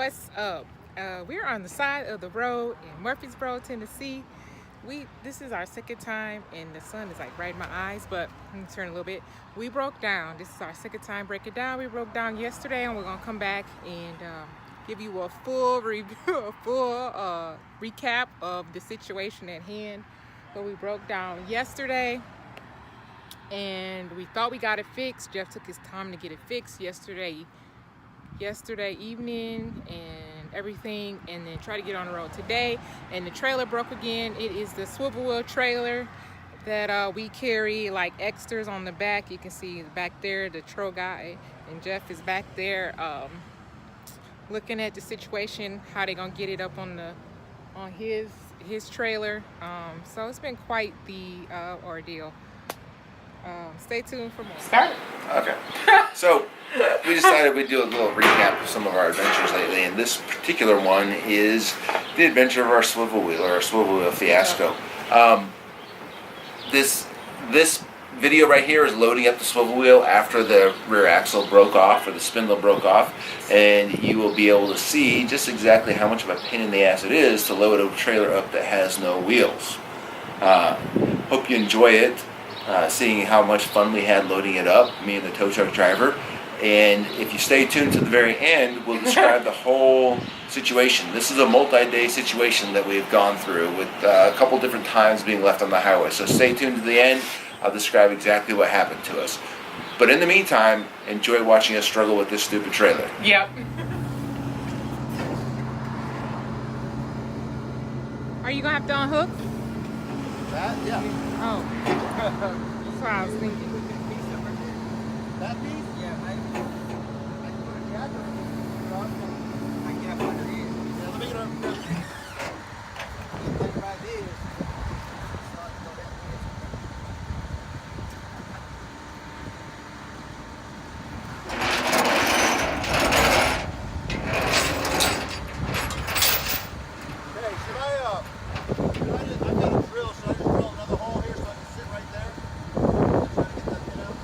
What's up? We're on the side of the road in Murfreesboro, Tennessee. This is our second time, and the sun is like right in my eyes, but let me turn a little bit. We broke down. This is our second time breaking down. We broke down yesterday, and we're gonna come back and give you a full review, recap of the situation at hand. So we broke down yesterday, and we thought we got it fixed. Jeff took his time to get it fixed yesterday evening and everything, and then try to get on the road today, and the trailer broke again. It is the Swivel Wheel trailer that we carry like extras on the back. You can see back there the tro guy, and Jeff is back there looking at the situation, how they gonna get it up on his trailer. So it's been quite the ordeal. Stay tuned for more. Start. Okay. So we decided we'd do a little recap of some of our adventures lately, and this particular one is the adventure of our swivel wheel, or our swivel wheel Fiasco. This video right here is loading up the swivel wheel after the rear axle broke off, or the spindle broke off, and you will be able to see just exactly how much of a pain in the ass it is to load a trailer up that has no wheels. Hope you enjoy it. Seeing how much fun we had loading it up, me and the tow truck driver. And if you stay tuned to the very end, we'll describe the whole situation. This is a multi-day situation that we've gone through, with a couple different times being left on the highway. So stay tuned to the end. I'll describe exactly what happened to us. But in the meantime, enjoy watching us struggle with this stupid trailer. Yep. Are you gonna have to unhook? That? Yeah. Oh. That's what I was thinking. That piece? Yeah, I can put a jacket on. I can't put it in. Yeah, let me get over there. The thing about this, it's not to go down here. Okay, I've got a drill, should I just drill another hole here so I can sit right there? Just trying to get that pin out.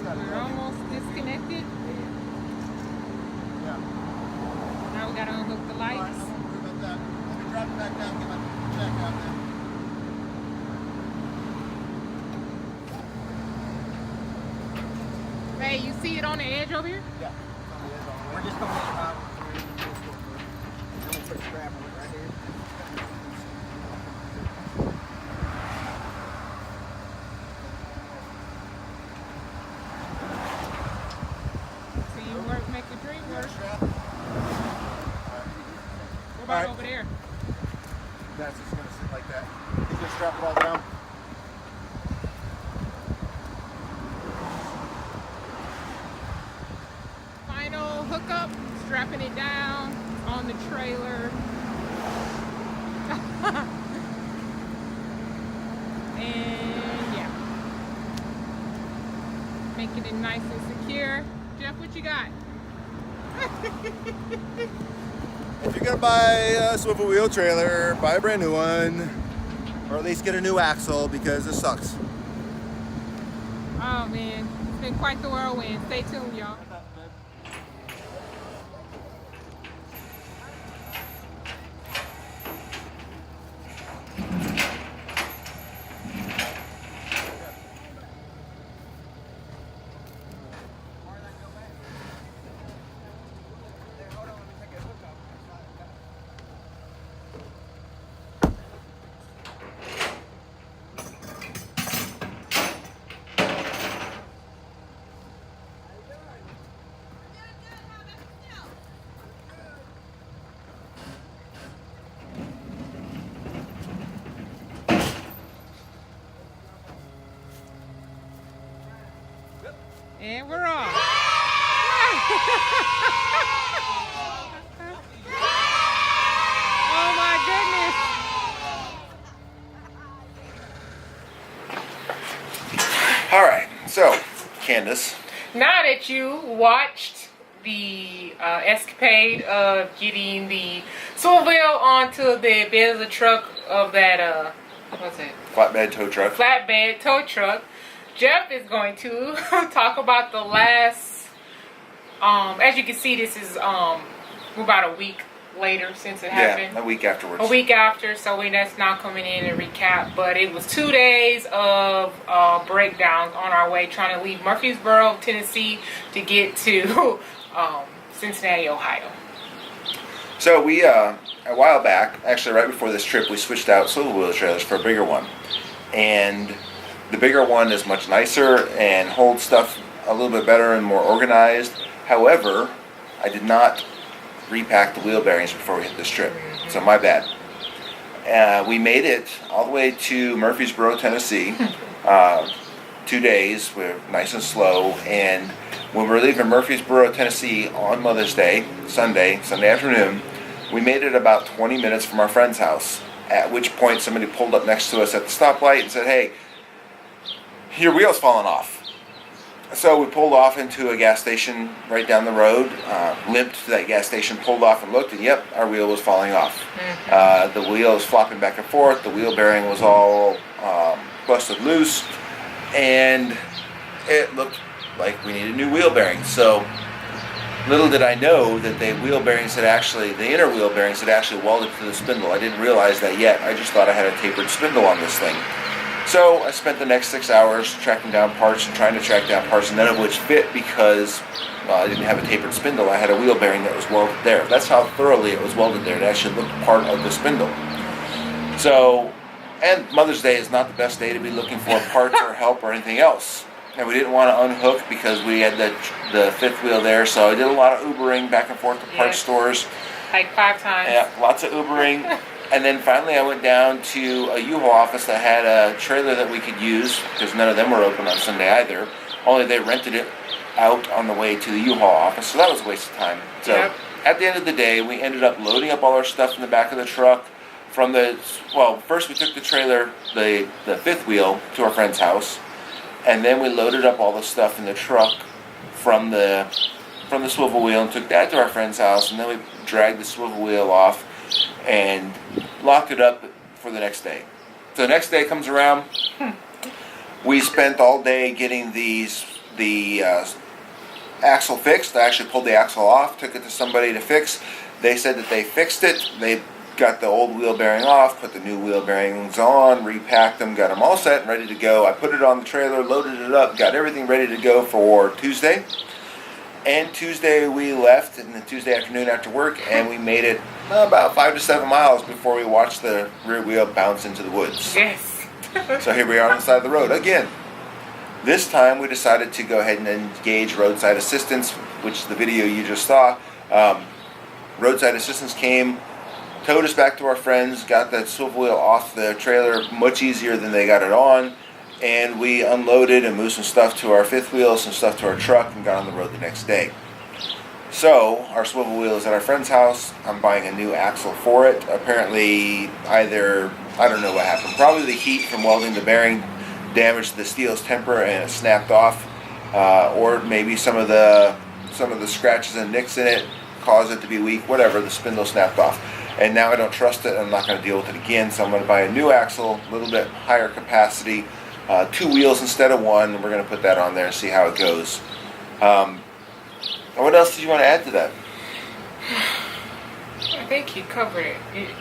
And we're almost disconnected. Yeah. Now we gotta unhook the All right, lights. I won't worry about that. Let me drop it back down and get my jack out there. Hey, you see it on the edge over here? Yeah. We're just going to I'm going to put a strap on it right here. Teamwork make the dream work. Strap. What about All right. over there? That's just going to sit like that. He's going to strap it all down. Final hookup, strapping it down on the trailer. And yeah, making it nice and secure. Jeff, what you got? If you're going to buy a swivel wheel trailer, buy a brand new one. Or at least get a new axle, because this sucks. Oh man, it's been quite the whirlwind. Stay tuned, y'all. And we're off. Oh my All right. So, Candace. Now that you watched the escapade of getting the swivel wheel onto the bed of the truck of that, what's it? Flatbed tow truck. Flatbed tow truck. Jeff is going to talk about the last, as you can see, this is about a week later since it happened. Yeah, a week afterwards. A week after, so that's not coming in and recap. But it was 2 days of breakdowns on our way trying to leave Murfreesboro, Tennessee to get to Cincinnati, Ohio. So we, a while back, actually right before this trip, we switched out swivel wheel trailers for a bigger one. And the bigger one is much nicer and holds stuff a little bit better and more organized. However, I did not repack the wheel bearings before we hit this trip, so my bad. We made it all the way to Murfreesboro, Tennessee. 2 days, we're nice and slow, and when we were leaving Murfreesboro, Tennessee on Mother's Day, Sunday afternoon, we made it about 20 minutes from our friend's house, at which point somebody pulled up next to us at the stoplight and said, "Hey, your wheel's falling off." So we pulled off into a gas station right down the road, limped to that gas station, pulled off and looked, and yep, our wheel was falling off. The wheel was flopping back and forth, the wheel bearing was all busted loose, and it looked like we needed new wheel bearings. So little did I know that the wheel bearings had actually, the inner wheel bearings had actually welded to the spindle. I didn't realize that yet. I just thought I had a tapered spindle on this thing. So I spent the next 6 hours tracking down parts and trying to track down parts, none of which fit because I didn't have a tapered spindle. I had a wheel bearing that was welded there. That's how thoroughly it was welded there. It actually looked part of the spindle. So, and Mother's Day is not the best day to be looking for parts or help or anything else. And we didn't want to unhook because we had the fifth wheel there. So I did a lot of Ubering back and forth to parts stores. Like 5 times. Yeah, lots of Ubering. And then finally I went down to a U-Haul office that had a trailer that we could use because none of them were open on Sunday either. Only they rented it out on the way to the U-Haul office, so that was a waste of time. So at the end of the day, we ended up loading up all our stuff in the back of the truck from the, well, first we took the trailer, the fifth wheel, to our friend's house, and then we loaded up all the stuff in the truck from the swivel wheel and took that to our friend's house, and then we dragged the swivel wheel off and locked it up for the next day. So the next day comes around, we spent all day getting the axle fixed. I actually pulled the axle off, took it to somebody to fix. They said that they fixed it. They got the old wheel bearing off, put the new wheel bearings on, repacked them, got them all set and ready to go. I put it on the trailer, loaded it up, got everything ready to go for Tuesday. And Tuesday we left in the Tuesday afternoon after work, and we made it about 5 to 7 miles before we watched the rear wheel bounce into the woods. Yes. So here we are on the side of the road again. This time we decided to go ahead and engage roadside assistance, which is the video you just saw. Roadside assistance came, towed us back to our friends, got that swivel wheel off the trailer much easier than they got it on, and we unloaded and moved some stuff to our fifth wheel, some stuff to our truck, and got on the road the next day. So our swivel wheel is at our friend's house. I'm buying a new axle for it. Apparently either, I don't know what happened, probably the heat from welding the bearing damaged the steel's temper and it snapped off, or maybe some of the scratches and nicks in it caused it to be weak. Whatever, the spindle snapped off, and now I don't trust it. I'm not going to deal with it again, so I'm going to buy a new axle, a little bit higher capacity, 2 wheels instead of 1, and we're going to put that on there and see how it goes. What else did you want to add to that? I think you covered it.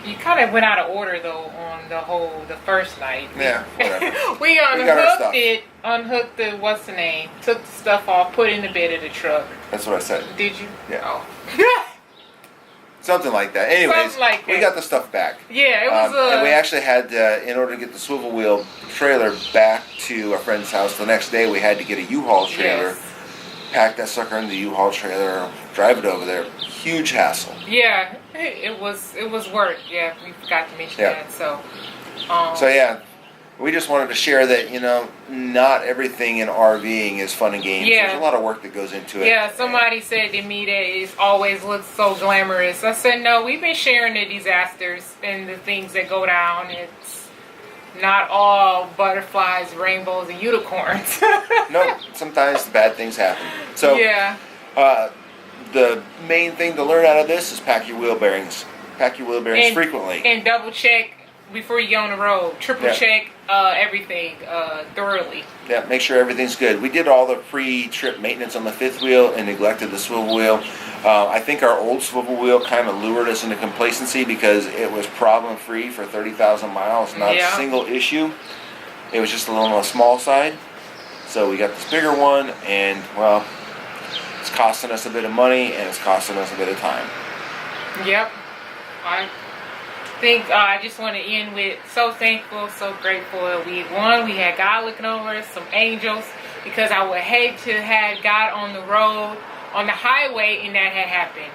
You kind of went out of order though on the first night. Yeah, whatever. we unhooked the what's the name? Took the stuff off, put it in the bed of the truck. That's what I said. Did you? Yeah. Oh. Something like that. Anyways, something like that. We got the stuff back. Yeah, it was. And we actually had, in order to get the swivel wheel trailer back to a friend's house the next day, we had to get a U-Haul trailer. Yes. Pack that sucker in the U-Haul trailer, drive it over there. Huge hassle. Yeah, it was work. Yeah, we forgot to mention that. So. So yeah, we just wanted to share that, not everything in RVing is fun and games. Yeah. There's a lot of work that goes into it. Yeah, somebody said to me that it always looks so glamorous. I said, no, we've been sharing the disasters and the things that go down. It's not all butterflies, rainbows, and unicorns. No, sometimes bad things happen. So yeah. The main thing to learn out of this is pack your wheel bearings. Pack your wheel bearings frequently. And double check before you get on the road. Triple check everything thoroughly. Yeah, make sure everything's good. We did all the pre-trip maintenance on the fifth wheel and neglected the swivel wheel. I think our old swivel wheel kind of lured us into complacency because it was problem-free for 30,000 miles, not a single issue. It was just a little on the small side. So we got this bigger one, and well, it's costing us a bit of money and it's costing us a bit of time. Yep. I think I just want to end with so thankful, so grateful that we had God looking over us, some angels, because I would hate to have God on the road, on the highway, and that had happened.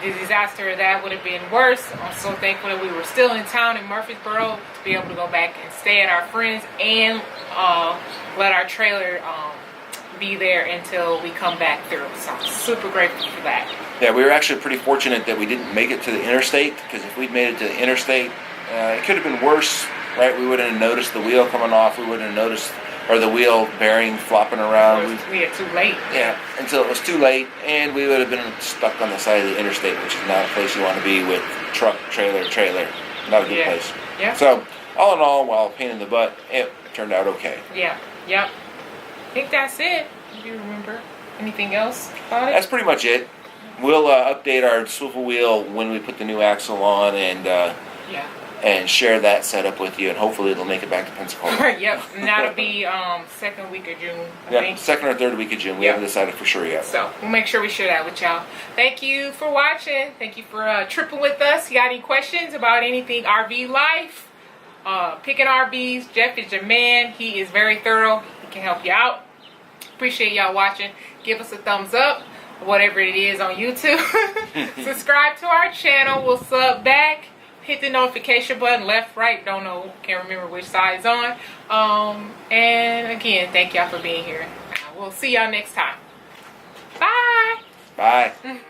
The disaster that would have been worse. I'm so thankful that we were still in town in Murfreesboro to be able to go back and stay at our friends and let our trailer be there until we come back through. So I'm super grateful for that. Yeah, we were actually pretty fortunate that we didn't make it to the interstate, because if we'd made it to the interstate, it could have been worse, right? We wouldn't have noticed the wheel coming off. We wouldn't have noticed, or the wheel bearing flopping around. We were too late. Yeah, until it was too late, and we would have been stuck on the side of the interstate, which is not a place you want to be with truck, trailer. Not a good place. Yeah. So, all in all, while a pain in the butt, it turned out okay. Yeah. Yep. I think that's it. Do you remember anything else about it? That's pretty much it. We'll update our swivel wheel when we put the new axle on, and share that setup with you, and hopefully it'll make it back to Pensacola. Yep, and that'll be second week of June, I think. Second or third week of June. We haven't decided for sure yet. So we'll make sure we share that with y'all. Thank you for watching. Thank you for tripping with us. You got any questions about anything RV life? Picking RVs, Jeff is your man. He is very thorough. He can help you out. Appreciate y'all watching. Give us a thumbs up, whatever it is on YouTube. Subscribe to our channel. We'll sub back. Hit the notification button, left, right, don't know, can't remember which side it's on. And again, thank y'all for being here. We'll see y'all next time. Bye. Bye.